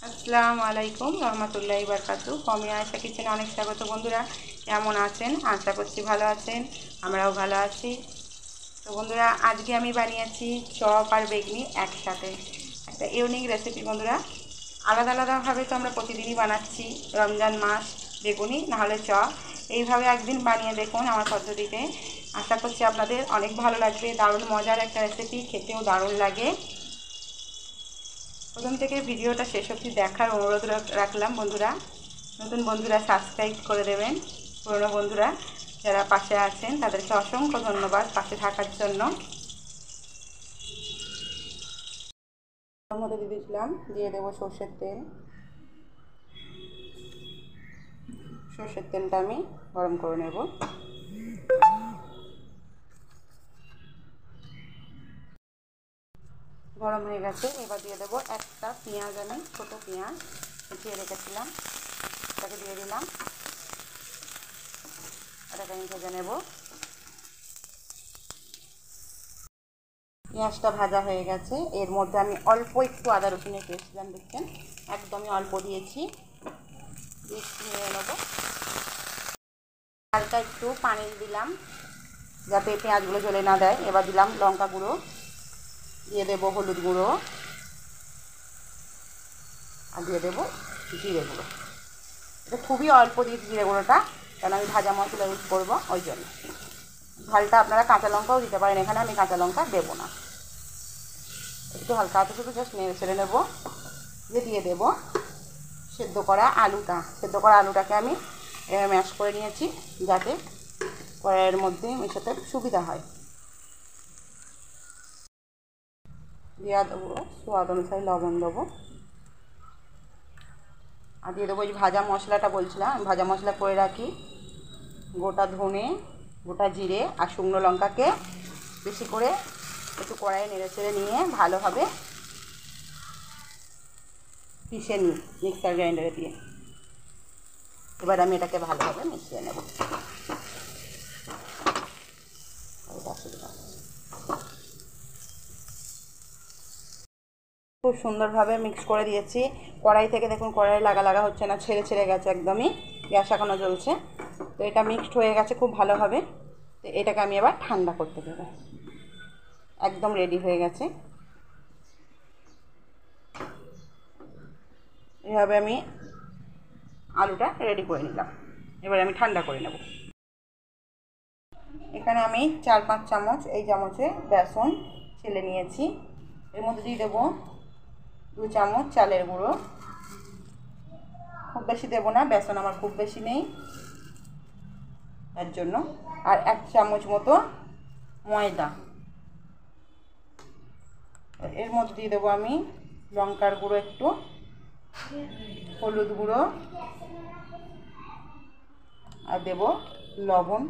আসসালামু আলাইকুম রহমতুল্লাহি বারকাতু। কমি আয়েশা কিচেনে অনেক স্বাগত। বন্ধুরা কেমন আছেন? আশা করছি ভালো আছেন, আমরাও ভালো আছি। তো বন্ধুরা আজকে আমি বানিয়েছি চপ আর বেগনি একসাথে, একটা ইউনিক রেসিপি। বন্ধুরা আলাদা আলাদাভাবে তো আমরা প্রতিদিনই বানাচ্ছি, রমজান মাস বেগুনি নাহলে চপ। এইভাবে একদিন বানিয়ে দেখুন আমার পদ্ধতিতে, আশা করছি আপনাদের অনেক ভালো লাগবে। দারুণ মজার একটা রেসিপি, খেতেও দারুণ লাগে। প্রথম থেকে ভিডিওটা শেষ অবধি দেখার অনুরোধ রাখলাম। বন্ধুরা নতুন বন্ধুরা সাবস্ক্রাইব করে দেবেন, পুরনো বন্ধুরা যারা পাশে আছেন তাদেরকে অসংখ্য ধন্যবাদ পাশে থাকার জন্য। মধ্যে দিয়ে দেবো সর্ষের তেল। সর্ষের তেলটা আমি গরম করে নেব। গরম হয়ে গেছে, এবার দিয়ে দেবো একটা পেঁয়াজ, আমি ছোটো পেঁয়াজ কুচিয়ে রেখেছিলাম, এটাকে দিয়ে দিলাম। এটাকে আমি ভেজে নেব। পেঁয়াজটা ভাজা হয়ে গেছে, এর মধ্যে আমি অল্প একটু আদা রসুনের পেস্ট দিলাম, দেখছেন একদমই অল্প দিয়েছি, নিয়ে নেব। হালকা একটু পানি দিলাম যাতে পেঁয়াজগুলো জ্বলে না দেয়। এবার দিলাম লঙ্কা গুঁড়ো, দিয়ে দেবো হলুদ গুঁড়ো, আর দিয়ে দেবো জিরে গুঁড়ো। এটা খুবই অল্প দিয়েছি জিরে গুঁড়োটা, কারণ আমি ভাজা মশলা ইউজ করবো, ওই জন্য। ঝালটা আপনারা কাঁচা লঙ্কাও দিতে পারেন, এখানে আমি কাঁচা লঙ্কা দেবো না। একটু হালকা হাতে শুধু জাস্ট নেড়ে ছেড়ে নেবো। দিয়ে দেবো সেদ্ধ করা আলুটা। সেদ্ধ করা আলুটাকে আমি ম্যাশ করে নিয়েছি যাতে কড়াইয়ের মধ্যে মেশাতে সুবিধা হয়। দিয়ে দেবো স্বাদ অনুসারে লবণ দেবো, আর দিয়ে দেবো এই ভাজা মশলাটা বলছিলাম, ভাজা মশলা করে রাখি। গোটা ধনে, গোটা জিরে আর শুকনো লঙ্কাকে বেশি করে একটু কড়াইয়ে নেড়ে চেড়ে নিয়ে ভালোভাবে পিষে নিই মিক্সার গ্রাইন্ডারে দিয়ে। এবার আমি এটাকে ভালোভাবে মিশিয়ে নেব। খুব সুন্দরভাবে মিক্স করে দিয়েছি। কড়াই থেকে দেখুন কড়াই লাগা লাগা হচ্ছে না, ছেড়ে ছেড়ে গেছে একদমই, গ্যাস এখনও জ্বলছে। তো এটা মিক্সড হয়ে গেছে খুব ভালোভাবে। তো এটাকে আমি এবার ঠান্ডা করতে দেবো। একদম রেডি হয়ে গেছে। এভাবে আমি আলুটা রেডি করে নিলাম, এবার আমি ঠান্ডা করে নেব। এখানে আমি 4-5 চামচ এই চামচে বেসন ছেলে নিয়েছি। এর মধ্যে দিয়ে দেবো 2 চামচ চালের গুঁড়ো, খুব বেশি দেবো না, বেসন আমার খুব বেশি নেই এর জন্য। আর 1 চামচ মতো ময়দা। এর মধ্যে দিয়ে দেবো আমি লঙ্কার গুঁড়ো একটু, হলুদ গুঁড়ো, আর দেবো লবণ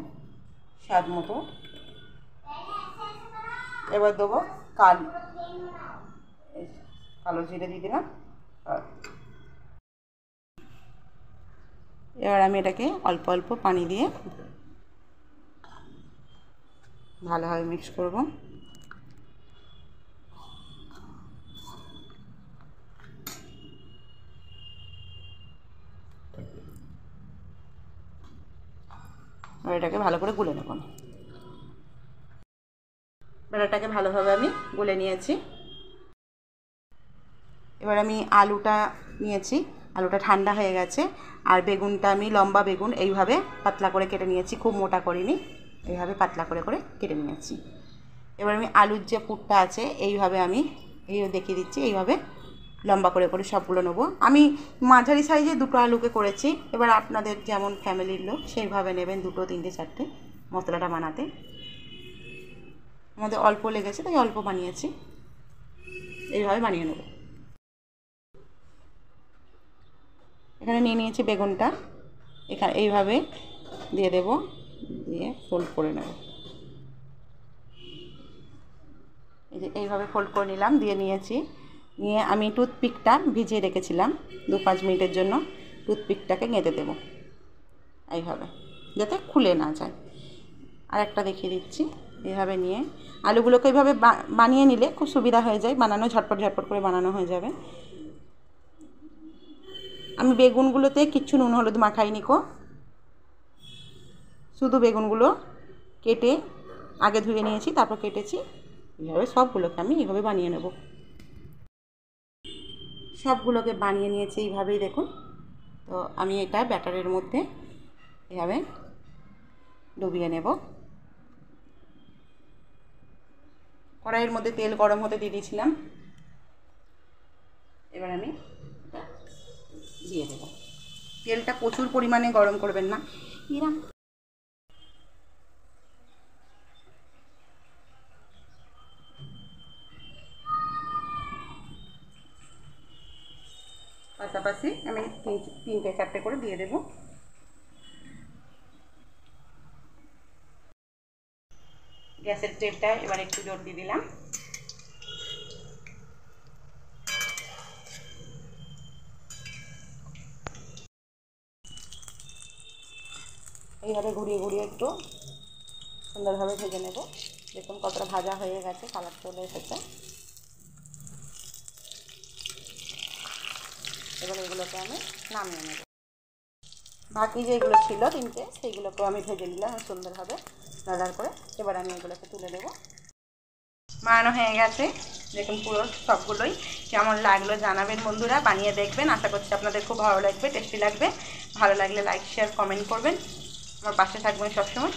স্বাদ মতো। এবার দেবো কালো জিরে দিয়ে দিলাম। এবার আমি এটাকে অল্প অল্প পানি দিয়ে ভালোভাবে মিক্স করব। আর এটাকে ভালো করে গুলে নেব। ব্যাটারটাকে ভালোভাবে আমি গুলে নিয়েছি। এবার আমি আলুটা নিয়েছি, আলুটা ঠান্ডা হয়ে গেছে। আর বেগুনটা আমি লম্বা বেগুন এইভাবে পাতলা করে কেটে নিয়েছি, খুব মোটা করিনি, এইভাবে পাতলা করে করে কেটে নিয়েছি। এবার আমি আলুর যে পুরটা আছে এইভাবে আমি দেখিয়ে দিচ্ছি, এইভাবে লম্বা করে করে সবগুলো নেবো। আমি মাঝারি সাইজে 2টো আলুকে করেছি, এবার আপনাদের যেমন ফ্যামিলির লোক সেইভাবে নেবেন, 2, 3, 4টে মশলাটা বানাতে। আমাদের অল্প লেগেছে তাই অল্প বানিয়েছি, এইভাবে বানিয়ে নেব। এখানে নিয়ে নিয়েছি বেগুনটা, এখানে এইভাবে দিয়ে দেব, দিয়ে ফোল্ড করে নেব। এই যে এইভাবে ফোল্ড করে নিলাম, দিয়ে নিয়েছি। নিয়ে আমি টুথপিকটা ভিজিয়ে রেখেছিলাম 2-5 মিনিটের জন্য, টুথপিকটাকে গেঁথে দেব এইভাবে যাতে খুলে না যায়। আর একটা দেখিয়ে দিচ্ছি, এইভাবে নিয়ে আলুগুলোকে এইভাবে বানিয়ে নিলে খুব সুবিধা হয়ে যায়, বানানো ঝটপট ঝটপট করে বানানো হয়ে যাবে। আমি বেগুনগুলোতে কিচ্ছু নুন হলুদ মাখাইনি কো, শুধু বেগুনগুলো কেটে আগে ধুয়ে নিয়েছি, তারপর কেটেছি। এইভাবে সবগুলোকে আমি এইভাবে বানিয়ে নেব। সবগুলোকে বানিয়ে নিয়েছি এইভাবেই, দেখুন। তো আমি এটা ব্যাটারের মধ্যে এভাবে ডুবিয়ে নেব। কড়াইয়ের মধ্যে তেল গরম হতে দিয়ে দিয়েছিলাম, এবার আমি দিয়ে দেব। তেলটা প্রচুর পরিমাণে গরম করবেন না, এরকম পাশাপাশি আমি তিনটে চারটে করে দিয়ে দেব। গ্যাসের তেলটা এবার একটু জোর দিয়ে দিলাম। এইভাবে ঘুরিয়ে ঘুরিয়ে একটু সুন্দরভাবে ভেজে নেব। দেখুন কতটা ভাজা হয়ে গেছে, কালার চলে এসেছে। এবার এগুলোকে আমি নামিয়ে নেব। বাকি যেগুলো ছিল তিনটে, সেইগুলোকেও আমি ভেজে নিলাম সুন্দরভাবে নাড়ার করে। এবার আমি এগুলোকে তুলে নেব। বানানো হয়ে গেছে, দেখুন পুরো সবগুলোই। কেমন লাগলো জানাবেন বন্ধুরা, বানিয়ে দেখবেন। আশা করছি আপনাদের খুব ভালো লাগবে, টেস্টি লাগবে। ভালো লাগলে লাইক শেয়ার কমেন্ট করবেন, আমার পাশে থাকবেন সবসময়।